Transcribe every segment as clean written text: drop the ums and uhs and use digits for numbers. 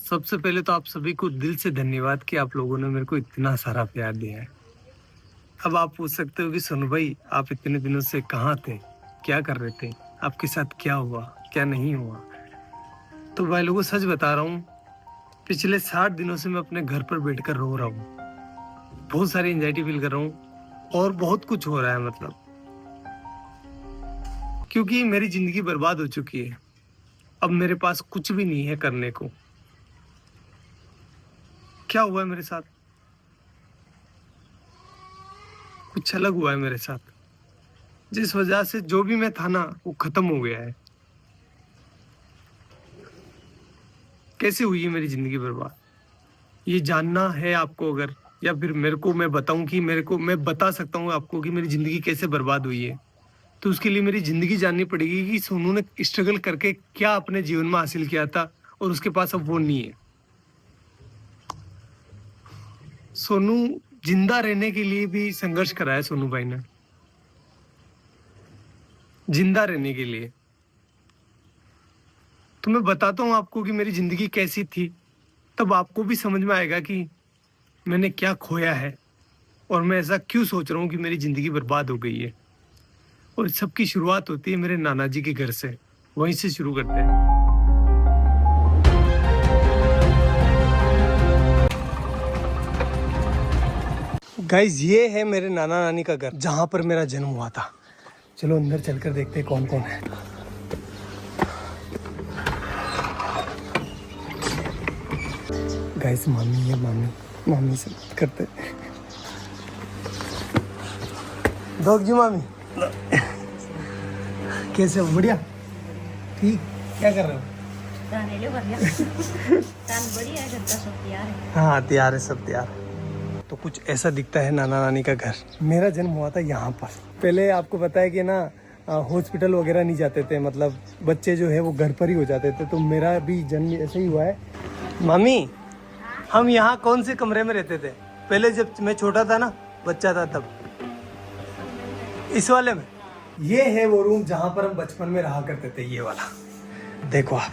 सबसे पहले तो आप सभी को दिल से धन्यवाद कि आप लोगों ने मेरे को इतना सारा प्यार दिया है। अब आप पूछ सकते हो कि सोनू भाई आप इतने दिनों से कहाँ थे, क्या कर रहे थे, आपके साथ क्या हुआ, क्या नहीं हुआ। तो भाई लोगों सच बता रहा हूँ, पिछले 60 दिनों से मैं अपने घर पर बैठकर रो रहा हूँ। बहुत सारी एंजाइटी फील कर रहा हूँ और बहुत कुछ हो रहा है मतलब, क्योंकि मेरी जिंदगी बर्बाद हो चुकी है। अब मेरे पास कुछ भी नहीं है करने को। क्या हुआ है मेरे साथ, कुछ अलग हुआ है मेरे साथ, जिस वजह से जो भी मैं था ना वो खत्म हो गया है। कैसे हुई है मेरी जिंदगी बर्बाद, ये जानना है आपको अगर, या फिर मेरे को मैं बताऊं कि मैं बता सकता हूँ आपको कि मेरी जिंदगी कैसे बर्बाद हुई है, तो उसके लिए मेरी जिंदगी जाननी पड़ेगी कि सोनू ने स्ट्रगल करके क्या अपने जीवन में हासिल किया था और उसके पास अब वो नहीं है। सोनू जिंदा रहने के लिए भी संघर्ष करा है सोनू भाई ने, जिंदा रहने के लिए। तो मैं बताता हूँ आपको कि मेरी जिंदगी कैसी थी, तब आपको भी समझ में आएगा कि मैंने क्या खोया है और मैं ऐसा क्यों सोच रहा हूँ कि मेरी जिंदगी बर्बाद हो गई है। और सबकी शुरुआत होती है मेरे नाना जी के घर से, वहीं से शुरू करते हैं। गाइस ये है मेरे नाना नानी का घर, जहां पर मेरा जन्म हुआ था। चलो अंदर चलकर देखते हैं कौन कौन है। गाइस मामी है, मामी से बात करते हैं। दोग जी मामी कैसे हो? बढ़िया, ठीक। क्या कर रहे हो? हाँ तैयार है, सब तैयार है। तो कुछ ऐसा दिखता है नाना नानी का घर। मेरा जन्म हुआ था यहाँ पर। पहले आपको पता है कि ना हॉस्पिटल वगैरह नहीं जाते थे, मतलब बच्चे जो है वो घर पर ही हो जाते थे। तो मेरा भी जन्म ऐसे ही हुआ है। मामी हम यहाँ कौन से कमरे में रहते थे पहले, जब मैं छोटा था ना, बच्चा था तब? इस वाले में। ये है वो रूम जहाँ पर हम बचपन में रहा करते थे, ये वाला। देखो आप,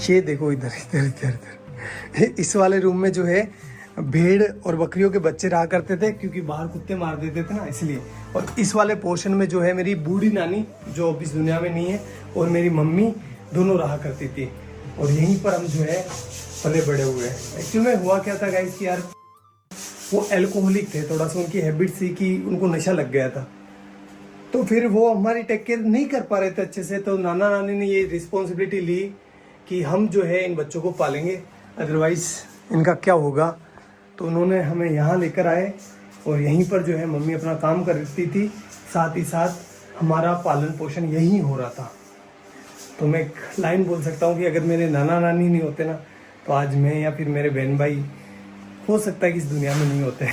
ये देखो इधर इधर इधर इधर। इस वाले रूम में जो है भेड़ और बकरियों के बच्चे रहा करते थे, क्योंकि बाहर कुत्ते मार देते थे ना, इसलिए। और इस वाले पोर्शन में जो है मेरी बूढ़ी नानी, जो अब इस दुनिया में नहीं है, और मेरी मम्मी दोनों रहा करती थी। और यहीं पर हम जो है पले बड़े हुए हैं। एक्चुअली में हुआ क्या था गाइस कि यार वो एल्कोहलिक थे, थोड़ा सा उनकी हैबिट थी कि उनको नशा लग गया था। तो फिर वो हमारी टेक केयर नहीं कर पा रहे थे अच्छे से। तो नाना नानी ने ये रिस्पॉन्सिबिलिटी ली कि हम जो है इन बच्चों को पालेंगे, अदरवाइज इनका क्या होगा। तो उन्होंने हमें यहाँ लेकर आए और यहीं पर जो है मम्मी अपना काम करती थी, साथ ही साथ हमारा पालन पोषण यहीं हो रहा था। तो मैं एक लाइन बोल सकता हूँ कि अगर मेरे नाना नानी नहीं होते ना, तो आज मैं या फिर मेरे बहन भाई हो सकता है कि इस दुनिया में नहीं होते।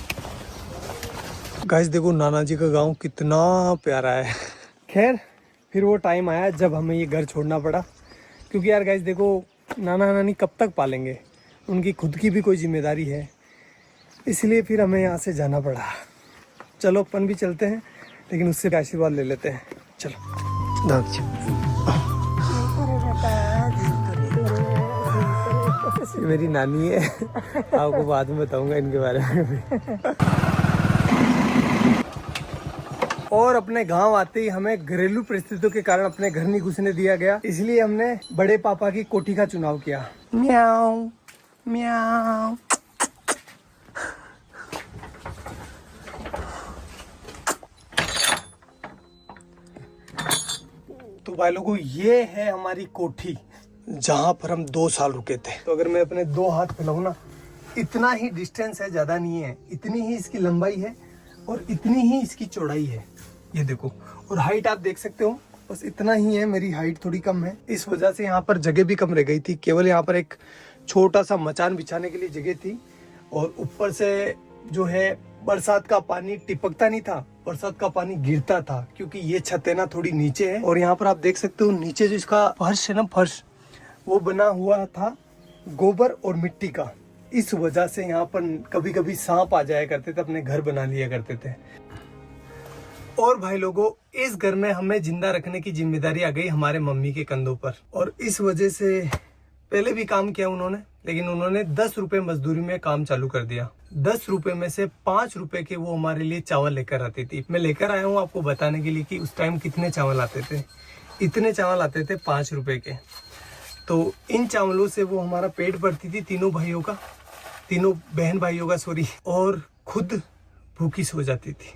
गाइस देखो नाना जी का गांव कितना प्यारा है। खैर फिर वो टाइम आया जब हमें ये घर छोड़ना पड़ा, क्योंकि यार गाइस देखो नाना नानी कब तक पालेंगे, उनकी खुद की भी कोई जिम्मेदारी है, इसलिए फिर हमें यहाँ से जाना पड़ा। चलो अपन भी चलते हैं, लेकिन उससे आशीर्वाद ले लेते हैं। चलो मेरी नानी है, आपको बाद में बताऊंगा इनके बारे में भी। और अपने गांव आते ही हमें घरेलू परिस्थितियों के कारण अपने घर नहीं घुसने दिया गया, इसलिए हमने बड़े पापा की कोठी का चुनाव किया। म्याऊ म्याऊ। तो भाई लोगों ये है हमारी कोठी, जहां पर हम 2 साल रुके थे। तो अगर मैं अपने 2 हाथ फैलाऊं ना, इतना ही डिस्टेंस है, ज्यादा नहीं है। इतनी ही इसकी लंबाई है और इतनी ही इसकी चौड़ाई है, ये देखो। और हाइट आप देख सकते हो, बस इतना ही है। मेरी हाइट थोड़ी कम है, इस वजह से यहाँ पर जगह भी कम रह गई थी। केवल यहाँ पर एक छोटा सा मचान बिछाने के लिए जगह थी। और ऊपर से जो है बरसात का पानी टिपकता नहीं था, बरसात का पानी गिरता था, क्योंकि ये छत है ना थोड़ी नीचे है। और यहाँ पर आप देख सकते हो नीचे जो इसका फर्श है ना, फर्श वो बना हुआ था गोबर और मिट्टी का। इस वजह से यहाँ पर कभी कभी सांप आ जाया करते थे, अपने घर बना लिया करते थे। और भाई लोगों इस घर में हमें जिंदा रखने की जिम्मेदारी आ गई हमारे मम्मी के कंधों पर। और इस वजह से पहले भी काम किया उन्होंने, लेकिन उन्होंने 10 रुपए मजदूरी में काम चालू कर दिया। 10 रुपए में से 5 रुपए के वो हमारे लिए चावल लेकर आती थी। मैं लेकर आया हूँ आपको बताने के लिए कि उस टाइम कितने चावल आते थे। इतने चावल आते थे 5 रुपए के। तो इन चावलों से वो हमारा पेट भरती थी, तीनों बहन भाइयों का सॉरी, और खुद भूखी सो जाती थी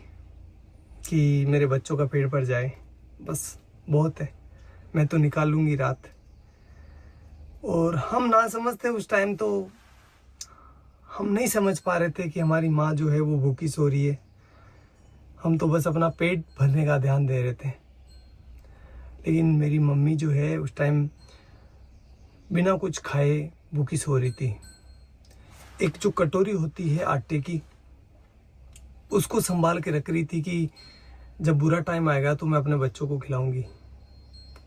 कि मेरे बच्चों का पेट भर जाए, बस बहुत है, मैं तो निकाल लूंगी रात। और हम ना समझते उस टाइम, तो हम नहीं समझ पा रहे थे कि हमारी माँ जो है वो भूखी सो रही है। हम तो बस अपना पेट भरने का ध्यान दे रहे थे। लेकिन मेरी मम्मी जो है उस टाइम बिना कुछ खाए भूखी सो रही थी। एक जो कटोरी होती है आटे की, उसको संभाल के रख रही थी कि जब बुरा टाइम आएगा तो मैं अपने बच्चों को खिलाऊंगी।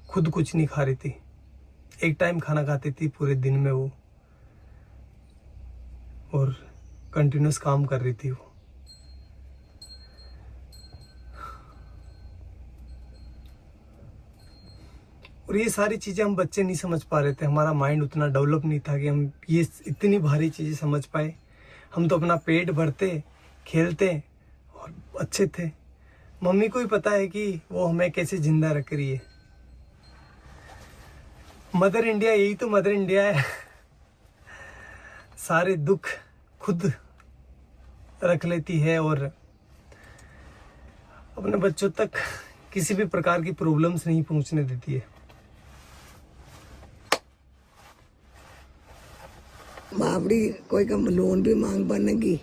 खुद कुछ नहीं खा रही थी, एक टाइम खाना खाती थी पूरे दिन में वो, और कंटिन्यूस काम कर रही थी वो। और ये सारी चीजें हम बच्चे नहीं समझ पा रहे थे, हमारा माइंड उतना डेवलप नहीं था कि हम ये इतनी भारी चीजें समझ पाए। हम तो अपना पेट भरते, खेलते और अच्छे थे। मम्मी को ही पता है कि वो हमें कैसे जिंदा रख रही है। मदर इंडिया, यही तो मदर इंडिया है। सारे दुख खुद रख लेती है और अपने बच्चों तक किसी भी प्रकार की प्रॉब्लम्स नहीं पहुंचने देती है। बापड़ी कोई का लोन भी मांग बनेगी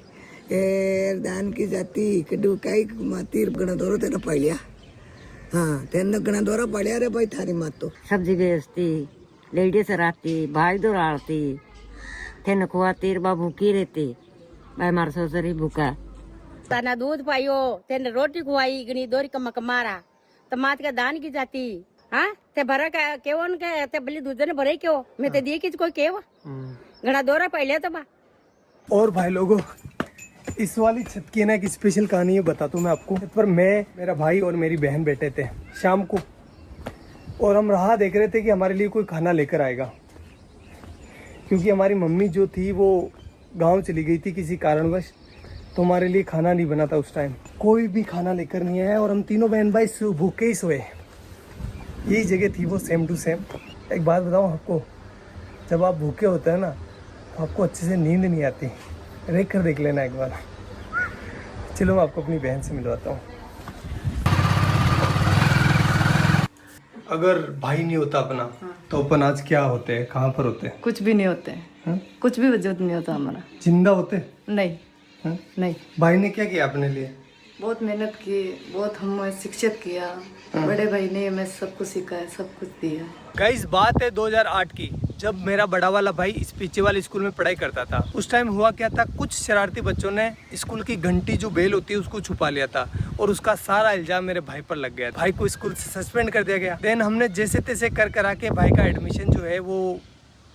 दान की जाती कड़ू काही माती गणा दौरा तेरा पड़िया। हाँ तेन गणा दौरा पड़िया रे भाई थारी मात तो सब्जी बेचती, लेडीज रहती, भाई दौड़ाती, तेन खुआती, बा भूखी रहती, भाई मार ससुरी भूखा। तना दूध पाइयो, तेन रोटी खुआई, गनी दोरी कमक मारा, तो मात का दान की जाती। हाँ ते भरा का केवन के ते बली दूध ने भरे क्यों, मैं ते दिए किस कोई केव गणा दौरा पहले तो बा। और भाई लोगों, इस वाली छत की ना एक स्पेशल कहानी है, बताता हूँ मैं आपको। छत पर मैं, मेरा भाई और मेरी बहन बैठे थे शाम को, और हम राह देख रहे थे कि हमारे लिए कोई खाना लेकर आएगा, क्योंकि हमारी मम्मी जो थी वो गांव चली गई थी किसी कारणवश, तो हमारे लिए खाना नहीं बना था उस टाइम। कोई भी खाना लेकर नहीं आया और हम तीनों बहन भाई भूखे ही सोए। यही जगह थी वो, सेम टू सेम। एक बात बताऊँ आपको, जब आप भूखे होते हैं ना तो आपको अच्छे से नींद नहीं आती। रेख कर देख लेना एक बार। चलो मैं आपको अपनी बहन से मिलवाता हूँ। अगर भाई नहीं होता अपना तो अपन आज क्या होते हैं, कहाँ पर होते हैं? कुछ भी नहीं होते हैं, कुछ भी वजूद नहीं होता हमारा। जिंदा होते? नहीं नहीं। भाई ने क्या किया अपने लिए? बहुत मेहनत की, बहुत हमें शिक्षित किया। बड़े भाई ने हमें सब कुछ सिखाया, सब कुछ दिया। गाइस बात है 2008 की, जब मेरा बड़ा वाला भाई इस पीछे वाले स्कूल में पढ़ाई करता था। उस टाइम हुआ क्या था, कुछ शरारती बच्चों ने स्कूल की घंटी जो बेल होती है उसको छुपा लिया था, और उसका सारा इल्जाम मेरे भाई पर लग गया। भाई को स्कूल से सस्पेंड कर दिया गया। देन हमने जैसे तैसे कर करा के भाई का एडमिशन जो है वो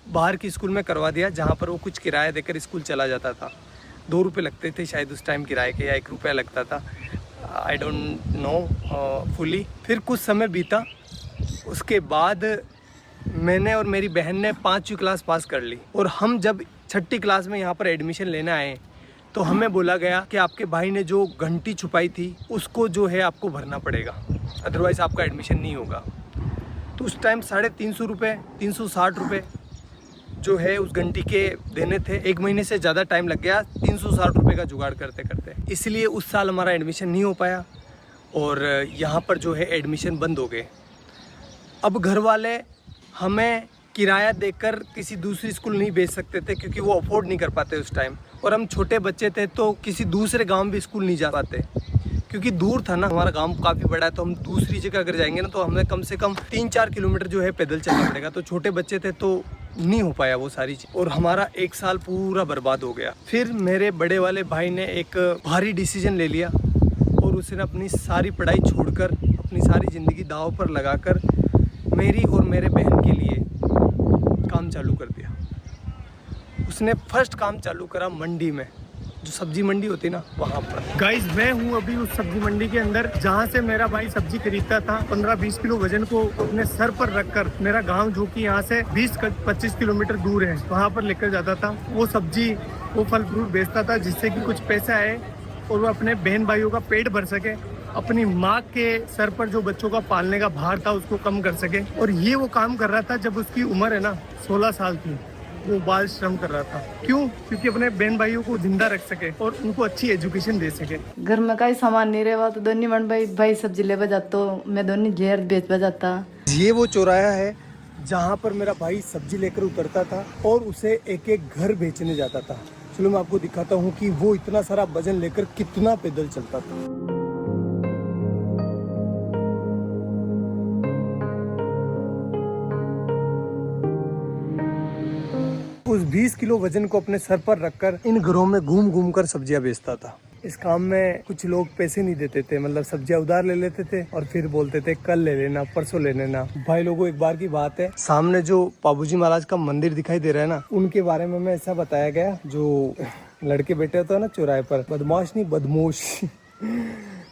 बाहर की स्कूल में करवा दिया, जहाँ पर वो कुछ किराया देकर स्कूल चला जाता था। 2 रुपये लगते थे शायद उस टाइम किराए के, या 1 रुपया लगता था, आई डोंट नो फुली। फिर कुछ समय बीता, उसके बाद मैंने और मेरी बहन ने 5वीं क्लास पास कर ली, और हम जब 6ठी क्लास में यहाँ पर एडमिशन लेने आए तो हमें बोला गया कि आपके भाई ने जो घंटी छुपाई थी उसको जो है आपको भरना पड़ेगा, अदरवाइज़ आपका एडमिशन नहीं होगा। तो उस टाइम 350 रुपये, 360 रुपये जो है उस घंटी के देने थे। 1 महीने से ज़्यादा टाइम लग गया 360 रुपये का जुगाड़ करते करते, इसलिए उस साल हमारा एडमिशन नहीं हो पाया, और यहाँ पर जो है एडमिशन बंद हो गए। अब घर वाले हमें किराया देकर किसी दूसरी स्कूल नहीं भेज सकते थे, क्योंकि वो अफोर्ड नहीं कर पाते उस टाइम, और हम छोटे बच्चे थे तो किसी दूसरे गांव भी स्कूल नहीं जा पाते, क्योंकि दूर था ना। हमारा गांव काफ़ी बड़ा है, तो हम दूसरी जगह अगर जाएंगे ना तो हमें कम से कम 3-4 किलोमीटर जो है पैदल चलना पड़ेगा। तो छोटे बच्चे थे तो नहीं हो पाया वो सारी चीज़, और हमारा 1 साल पूरा बर्बाद हो गया। फिर मेरे बड़े वाले भाई ने एक भारी डिसीजन ले लिया, और उसने अपनी सारी पढ़ाई छोड़कर, अपनी सारी ज़िंदगी दांव पर लगाकर मेरी और मेरे बहन के लिए काम चालू कर दिया। उसने फर्स्ट काम चालू करा मंडी में, जो सब्जी मंडी होती है ना वहाँ पर। गाइस मैं हूँ अभी उस सब्जी मंडी के अंदर जहाँ से मेरा भाई सब्जी खरीदता था। 15-20 किलो वजन को अपने सर पर रखकर मेरा गाँव जो कि यहाँ से 20-25 किलोमीटर दूर है वहाँ पर लेकर जाता था। वो सब्जी वो फल फ्रूट बेचता था जिससे कि कुछ पैसे आए और वो अपने बहन भाइयों का पेट भर सके, अपनी माँ के सर पर जो बच्चों का पालने का भार था उसको कम कर सके। और ये वो काम कर रहा था जब उसकी उम्र है ना 16 साल थी। वो बाल श्रम कर रहा था। क्यों? क्योंकि अपने बहन भाइयों को जिंदा रख सके और उनको अच्छी एजुकेशन दे सके। घर में कई सामान नहीं रहा तो दोनों मन भाई सब्जी ले जाता, मैं दोनों जेर बेच जाता। ये वो चौराहा है जहाँ पर मेरा भाई सब्जी लेकर उतरता था और उसे एक एक घर बेचने जाता था। चलो मैं आपको दिखाता हूँ कि वो इतना सारा वजन लेकर कितना पैदल चलता था। उस 20 किलो वजन को अपने सर पर रखकर इन घरों में घूम घूम कर सब्जियां बेचता था। इस काम में कुछ लोग पैसे नहीं देते थे, मतलब सब्जियां उधार ले लेते थे और फिर बोलते थे कल ले लेना, परसों ले लेना। भाई लोगों एक बार की बात है, सामने जो पाबूजी महाराज का मंदिर दिखाई दे रहा है ना, उनके बारे में मैं ऐसा बताया गया, जो लड़के बैठे होते हैं ना चौराहे पर, बदमाश नहीं बदमोश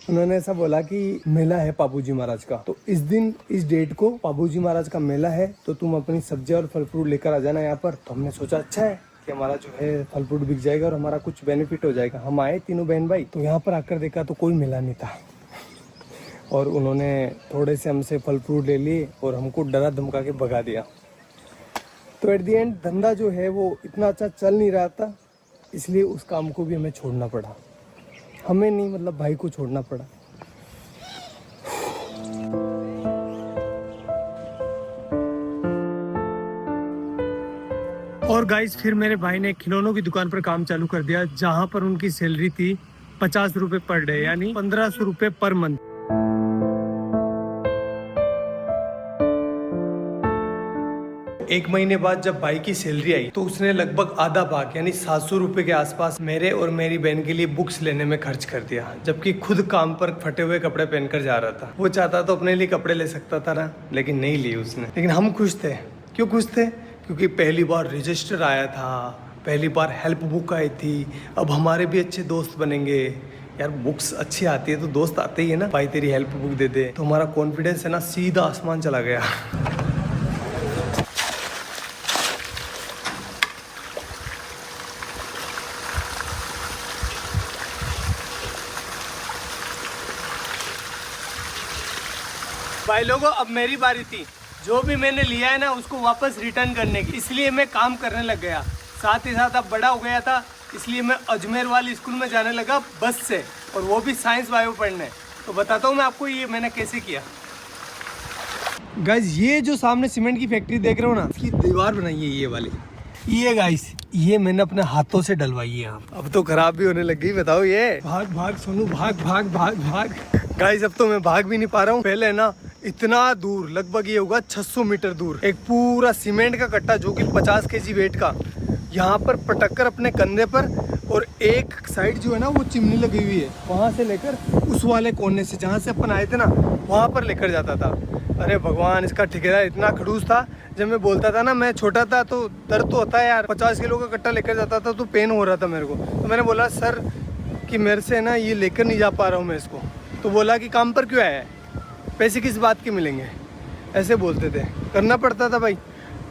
उन्होंने ऐसा बोला कि मेला है पाबूजी महाराज का, तो इस दिन इस डेट को पाबूजी महाराज का मेला है, तो तुम अपनी सब्जियां और फल फ्रूट लेकर आ जाना यहाँ पर। तो हमने सोचा अच्छा है कि हमारा जो है फल फ्रूट बिक जाएगा और हमारा कुछ बेनिफिट हो जाएगा। हम आए तीनों बहन भाई, तो यहाँ पर आकर देखा तो कोई मेला नहीं था और उन्होंने थोड़े से हमसे फल फ्रूट ले लिए और हमको डरा धमका के भगा दिया। तो एट द एंड धंधा जो है वो इतना अच्छा चल नहीं रहा था, इसलिए उस काम को भी हमें छोड़ना पड़ा। हमें नहीं, मतलब भाई को छोड़ना पड़ा। और गाइस फिर मेरे भाई ने खिलौनों की दुकान पर काम चालू कर दिया, जहां पर उनकी सैलरी थी 50 रुपए पर डे, यानी 1500 रुपए पर मंथ। एक महीने बाद जब भाई की सैलरी आई तो उसने लगभग आधा भाग यानी 700 रुपए के आसपास मेरे और मेरी बहन के लिए बुक्स लेने में खर्च कर दिया, जबकि खुद काम पर फटे हुए कपड़े पहनकर जा रहा था। वो चाहता तो अपने लिए कपड़े ले सकता था ना, लेकिन नहीं लिए उसने। लेकिन हम खुश थे। क्यों खुश थे? क्योंकि पहली बार रजिस्टर आया था, पहली बार हेल्प बुक आई थी। अब हमारे भी अच्छे दोस्त बनेंगे। यार बुक्स अच्छी आती है तो दोस्त आते ही है ना, भाई तेरी हेल्प बुक दे दे। तो हमारा कॉन्फिडेंस है ना सीधा आसमान चला गया। भाई लोगों अब मेरी बारी थी। जो भी मैंने लिया है ना उसको वापस रिटर्न करने की, इसलिए मैं काम करने लग गया। साथ ही साथ अब बड़ा हो गया था, इसलिए मैं अजमेर वाली स्कूल में जाने लगा बस से, और वो भी साइंस बायो पढ़ने। तो बताता हूँ मैं आपको ये मैंने कैसे किया। गाइस ये जो सामने सीमेंट की फैक्ट्री देख रहे हो ना, इसकी दीवार बनाई है ये वाली। ये गाइस ये मैंने अपने हाथों से डलवाई है। अब तो खराब भी होने लग गई। बताओ ये भाग भाग सोनू भाग भाग भाग भाग। गाइस अब तो मैं भाग भी नहीं पा रहा हूँ। पहले ना इतना दूर, लगभग ये होगा 600 मीटर दूर, एक पूरा सीमेंट का कट्टा जो कि 50 केजी वेट का, यहाँ पर पटक कर अपने कंधे पर, और एक साइड जो है ना वो चिमनी लगी हुई है, वहाँ से लेकर उस वाले कोने से जहाँ से अपन आए थे ना वहाँ पर लेकर जाता था। अरे भगवान, इसका ठेकेदार इतना खड़ूस था। जब मैं बोलता था ना, मैं छोटा था तो दर्द तो होता है यार, 50 किलो का कट्टा लेकर जाता था तो पेन हो रहा था मेरे को। तो मैंने बोला सर कि मेरे से ना ये लेकर नहीं जा पा रहा हूँ मैं इसको। तो बोला कि काम पर क्यों आया है, पैसे किस बात के मिलेंगे, ऐसे बोलते थे। करना पड़ता था भाई।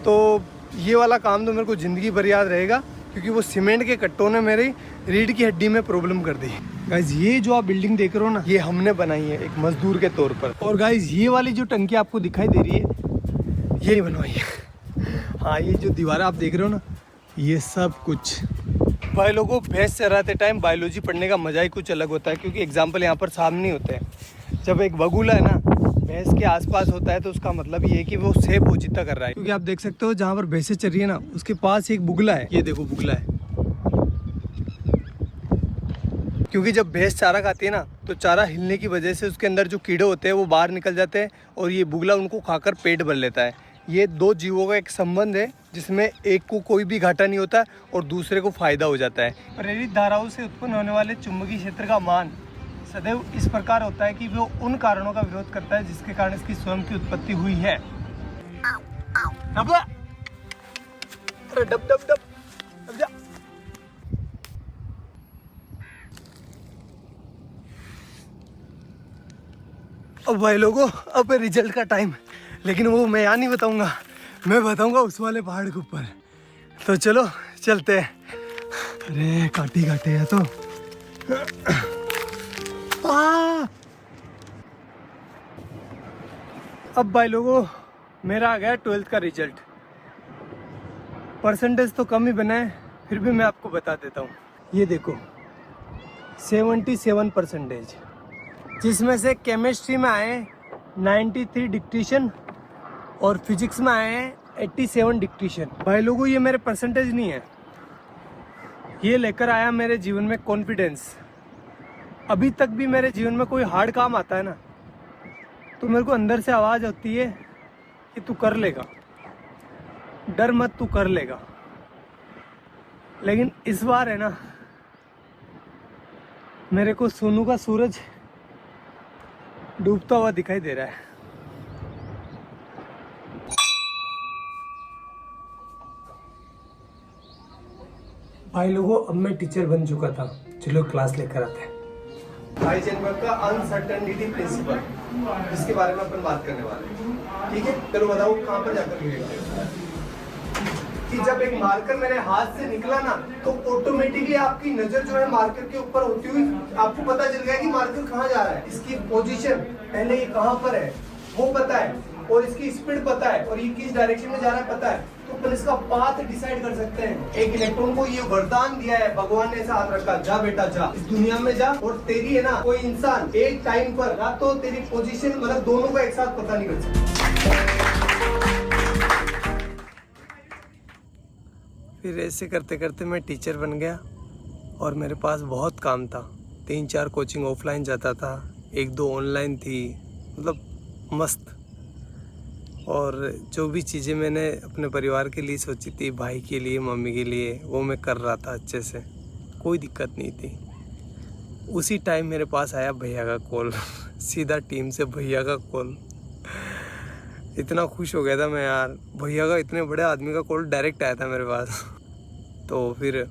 तो ये वाला काम तो मेरे को ज़िंदगी भर याद रहेगा, क्योंकि वो सीमेंट के कट्टों ने मेरी रीढ़ की हड्डी में प्रॉब्लम कर दी। गाइज ये जो आप बिल्डिंग देख रहे हो ना, ये हमने बनाई है एक मजदूर के तौर पर। और गाइज ये वाली जो टंकी आपको दिखाई दे रही है, ये नहीं बनवाई है। हाँ, ये जो दीवारें आप देख रहे हो ना, ये सब कुछ। भाई लोगों, भैंस चराते टाइम बायोलॉजी पढ़ने का मजा ही कुछ अलग होता है, क्योंकि एग्जाम्पल यहाँ पर सामने होते हैं। जब एक बगुला है ना भैंस के आसपास होता है तो उसका मतलब ये है कि वो सेब पोजीता कर रहा है। क्योंकि आप देख सकते हो जहाँ पर भैंसें चर रही है ना, उसके पास एक बुगला है। ये देखो बुगला है। क्योंकि जब भैंस चारा खाती है ना, तो चारा हिलने की वजह से उसके अंदर जो कीड़े होते हैं वो बाहर निकल जाते हैं, और ये बुगला उनको खाकर पेट भर लेता है। ये दो जीवों का एक संबंध है, जिसमें एक को कोई भी घाटा नहीं होता और दूसरे को फायदा हो जाता है। प्रेरित धाराओं से उत्पन्न होने वाले चुंबकीय क्षेत्र का मान सदैव इस प्रकार होता है कि वो उन कारणों का विरोध करता है जिसके कारण इसकी स्वयं की उत्पत्ति हुई है। डब डब डब डब जा। अब भाई लोगों अब रिजल्ट का टाइम, लेकिन वो मैं यहाँ नहीं बताऊंगा, मैं बताऊंगा उस वाले पहाड़ के ऊपर। तो चलो चलते हैं। अरे काटे काटे है तो अब भाई लोगों मेरा आ गया 12th का रिजल्ट। परसेंटेज तो कम ही बना है, फिर भी मैं आपको बता देता हूँ। ये देखो 77%, जिसमें से केमिस्ट्री में आए 93 डिक्टेशन और फिजिक्स में आए हैं 87 डिक्टेशन। भाई लोगों ये मेरे परसेंटेज नहीं है, ये लेकर आया मेरे जीवन में कॉन्फिडेंस। अभी तक भी मेरे जीवन में कोई हार्ड काम आता है ना, तो मेरे को अंदर से आवाज़ होती है कि तू कर लेगा, डर मत, तू कर लेगा। लेकिन इस बार है ना, मेरे को सोनू का सूरज डूबता हुआ दिखाई दे रहा है। भाई लोगों अब मैं टीचर बन चुका था, चलो क्लास लेकर आते हैं। हाइजेनबर्ग का अनसर्टेनिटी प्रिंसिपल, इसके बारे में अपन बात करने वाले हैं, ठीक है। चलो बताओ कहाँ पर जाकर लिखेगा कि जब एक मार्कर मेरे हाथ से निकला ना, तो ऑटोमेटिकली आपकी नजर जो है मार्कर के ऊपर होती हुई आपको पता चल गया कि मार्कर कहाँ जा रहा है। इसकी पोजीशन पहले ये कहाँ पर है वो पता है, और इसकी स्पीड पता है, और ये किस डायरेक्शन में जा रहा है पता है, तो अपन इसका पाथ डिसाइड कर सकते हैं। एक इलेक्ट्रॉन को ये वरदान दिया है भगवान ने, ऐसा हाथ रखा, जा बेटा जा, इस दुनिया में जा, और तेरी है ना कोई इंसान एक टाइम पर ना तो तेरी पोजीशन मतलब दोनों को एक साथ पता नहीं कर सकता। फिर ऐसे करते करते मैं टीचर बन गया, और मेरे पास बहुत काम था। 3-4 कोचिंग ऑफलाइन जाता था, 1-2 ऑनलाइन थी, मतलब मस्त। और जो भी चीज़ें मैंने अपने परिवार के लिए सोची थी, भाई के लिए, मम्मी के लिए, वो मैं कर रहा था अच्छे से, कोई दिक्कत नहीं थी। उसी टाइम मेरे पास आया भैया का कॉल सीधा टीम से भैया का कॉल। इतना खुश हो गया था मैं यार, भैया का, इतने बड़े आदमी का कॉल डायरेक्ट आया था मेरे पास। तो फिर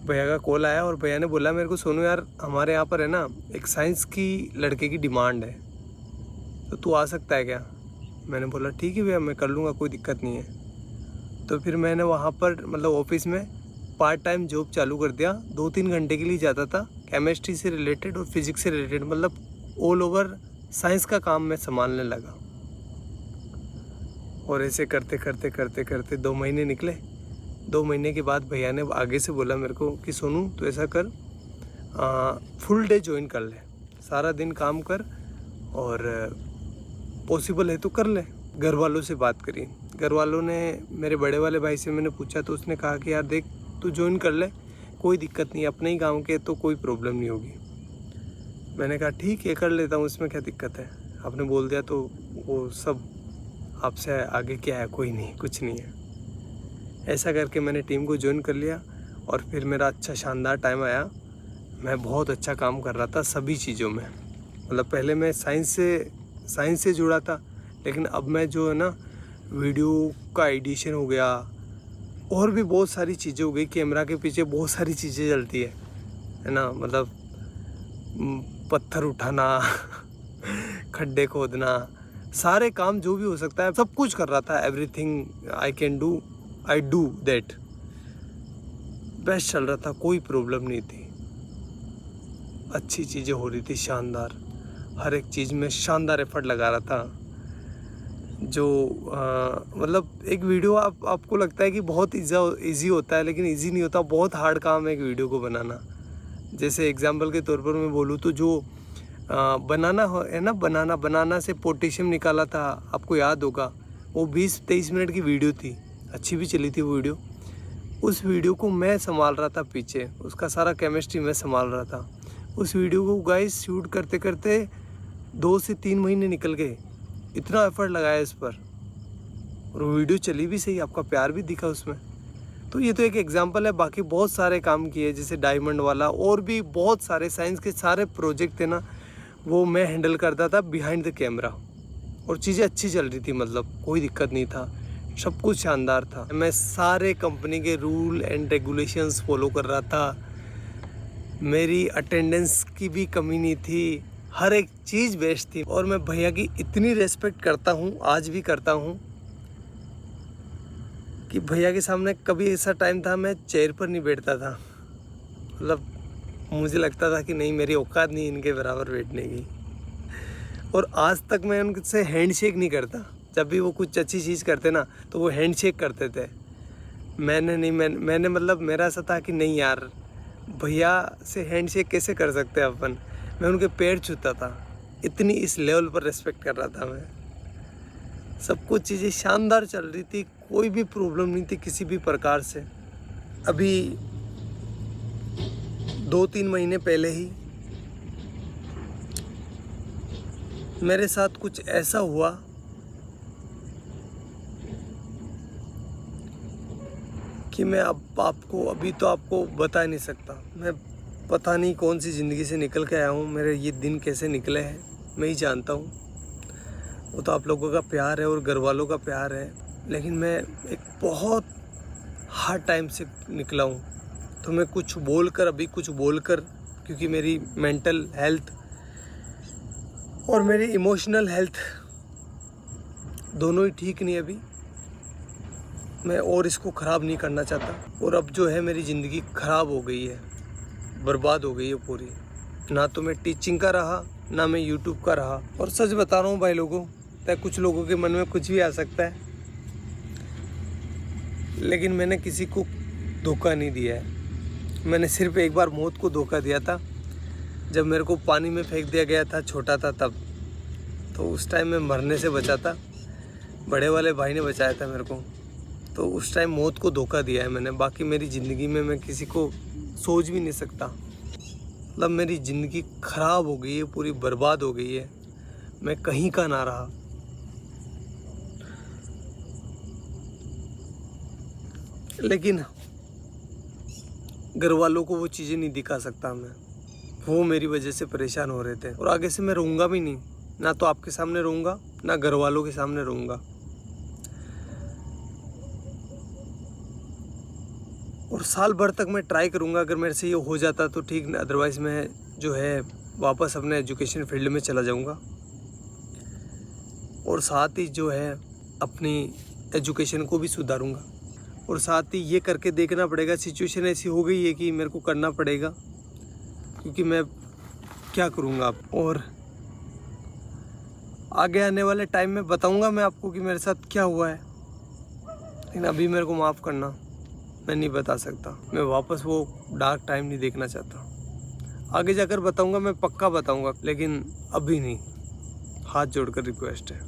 भैया का कॉल आया और भैया ने बोला मेरे को, सोनू यार हमारे यहाँ पर है ना एक साइंस की लड़के की डिमांड है, तो तू आ सकता है क्या। मैंने बोला ठीक है भैया मैं कर लूँगा, कोई दिक्कत नहीं है। तो फिर मैंने वहाँ पर मतलब ऑफिस में पार्ट टाइम जॉब चालू कर दिया। 2-3 घंटे के लिए जाता था, केमिस्ट्री से रिलेटेड और फिजिक्स से रिलेटेड, मतलब ऑल ओवर साइंस का काम मैं संभालने लगा। और ऐसे करते करते करते करते 2 महीने निकले। 2 महीने के बाद भैया ने आगे से बोला मेरे को कि सोनू तो ऐसा कर, फुल डे ज्वाइन कर ले, सारा दिन काम कर, और पॉसिबल है तो कर ले। घर वालों से बात करी, घर वालों ने, मेरे बड़े वाले भाई से मैंने पूछा तो उसने कहा कि यार देख तू ज्वाइन कर ले, कोई दिक्कत नहीं, अपने ही गाँव के तो कोई प्रॉब्लम नहीं होगी। मैंने कहा ठीक है कर लेता हूँ, इसमें क्या दिक्कत है, आपने बोल दिया तो वो सब आपसे आगे क्या है, कोई नहीं, कुछ नहीं है। ऐसा करके मैंने टीम को ज्वाइन कर लिया, और फिर मेरा अच्छा शानदार टाइम आया। मैं बहुत अच्छा काम कर रहा था सभी चीज़ों में, मतलब पहले मैं साइंस से जुड़ा था, लेकिन अब मैं जो है ना वीडियो का एडिशन हो गया, और भी बहुत सारी चीज़ें हो गई, कैमरा के पीछे बहुत सारी चीज़ें चलती है ना, मतलब पत्थर उठाना खड्डे खोदना, सारे काम जो भी हो सकता है सब कुछ कर रहा था। Everything I can do, I do that. Best चल रहा था, कोई प्रॉब्लम नहीं थी, अच्छी चीज़ें हो रही थी, शानदार, हर एक चीज़ में शानदार एफर्ट लगा रहा था। जो मतलब एक वीडियो आपको लगता है कि बहुत ईजी होता है, लेकिन ईजी नहीं होता, बहुत हार्ड काम है एक वीडियो को बनाना। जैसे एग्जांपल के तौर पर मैं बोलूँ तो जो बनाना है ना, बनाना से पोटेशियम निकाला था, आपको याद होगा, वो 20-23 मिनट की वीडियो थी, अच्छी भी चली थी वो वीडियो। उस वीडियो को मैं संभाल रहा था पीछे, उसका सारा केमिस्ट्री मैं संभाल रहा था। उस वीडियो को गाइस शूट करते करते 2 से 3 महीने निकल गए, इतना एफर्ट लगाया इस पर, और वो वीडियो चली भी सही, आपका प्यार भी दिखा उसमें। तो ये तो एक एग्जांपल है, बाकी बहुत सारे काम किए, जैसे डायमंड वाला, और भी बहुत सारे साइंस के सारे प्रोजेक्ट थे ना, वो मैं हैंडल करता था बिहाइंड द कैमरा, और चीज़ें अच्छी चल रही थी, मतलब कोई दिक्कत नहीं था, सब कुछ शानदार था। मैं सारे कंपनी के रूल एंड रेगुलेशंस फॉलो कर रहा था, मेरी अटेंडेंस की भी कमी नहीं थी, हर एक चीज़ बेस्ट थी। और मैं भैया की इतनी रेस्पेक्ट करता हूँ, आज भी करता हूँ, कि भैया के सामने कभी ऐसा टाइम था मैं चेयर पर नहीं बैठता था। मतलब मुझे लगता था कि नहीं, मेरी औकात नहीं इनके बराबर बैठने की। और आज तक मैं उनसे हैंडशेक नहीं करता। जब भी वो कुछ अच्छी चीज़ करते ना तो वो हैंडशेक करते थे, मैंने मतलब मेरा ऐसा था कि नहीं यार, भैया से हैंडशेक कैसे कर सकते हैं अपन। मैं उनके पैर छूता था, इतनी इस लेवल पर रेस्पेक्ट कर रहा था मैं। सब कुछ चीज़ें शानदार चल रही थी, कोई भी प्रॉब्लम नहीं थी किसी भी प्रकार से। अभी 2-3 महीने पहले ही मेरे साथ कुछ ऐसा हुआ कि मैं अब अभी तो आपको बता नहीं सकता। मैं पता नहीं कौन सी ज़िंदगी से निकल के आया हूँ, मेरे ये दिन कैसे निकले हैं मैं ही जानता हूँ। वो तो आप लोगों का प्यार है और घर वालों का प्यार है, लेकिन मैं एक बहुत हार्ड टाइम से निकला हूँ। तो मैं कुछ बोलकर क्योंकि मेरी मेंटल हेल्थ और मेरी इमोशनल हेल्थ दोनों ही ठीक नहीं अभी। मैं और इसको ख़राब नहीं करना चाहता। और अब जो है मेरी ज़िंदगी ख़राब हो गई है, बर्बाद हो गई है पूरी। ना तो मैं टीचिंग का रहा, ना मैं यूट्यूब का रहा। और सच बता रहा हूँ भाई लोगों, तो कुछ लोगों के मन में कुछ भी आ सकता है, लेकिन मैंने किसी को धोखा नहीं दिया है। मैंने सिर्फ एक बार मौत को धोखा दिया था, जब मेरे को पानी में फेंक दिया गया था, छोटा था तब। तो उस टाइम मैं मरने से बचा था, बड़े वाले भाई ने बचाया था मेरे को। तो उस टाइम मौत को धोखा दिया है मैंने। बाकी मेरी ज़िंदगी में मैं किसी को सोच भी नहीं सकता। मतलब मेरी ज़िंदगी ख़राब हो गई है, पूरी बर्बाद हो गई है, मैं कहीं का ना रहा। लेकिन घर वालों को वो चीज़ें नहीं दिखा सकता मैं। वो मेरी वजह से परेशान हो रहे थे, और आगे से मैं रहूँगा भी नहीं। ना तो आपके सामने रहूँगा, ना घर वालों के सामने रहूँगा। और साल भर तक मैं ट्राई करूँगा, अगर मेरे से ये हो जाता तो ठीक, अदरवाइज़ मैं जो है वापस अपने एजुकेशन फील्ड में चला जाऊँगा। और साथ ही जो है अपनी एजुकेशन को भी सुधारूँगा। और साथ ही ये करके देखना पड़ेगा, सिचुएशन ऐसी हो गई है कि मेरे को करना पड़ेगा, क्योंकि मैं क्या करूँगा अब। और आगे आने वाले टाइम में बताऊँगा मैं आपको कि मेरे साथ क्या हुआ है, लेकिन अभी मेरे को माफ़ करना, मैं नहीं बता सकता। मैं वापस वो डार्क टाइम नहीं देखना चाहता। आगे जाकर बताऊँगा, मैं पक्का बताऊँगा, लेकिन अभी नहीं। हाथ जोड़कर रिक्वेस्ट है।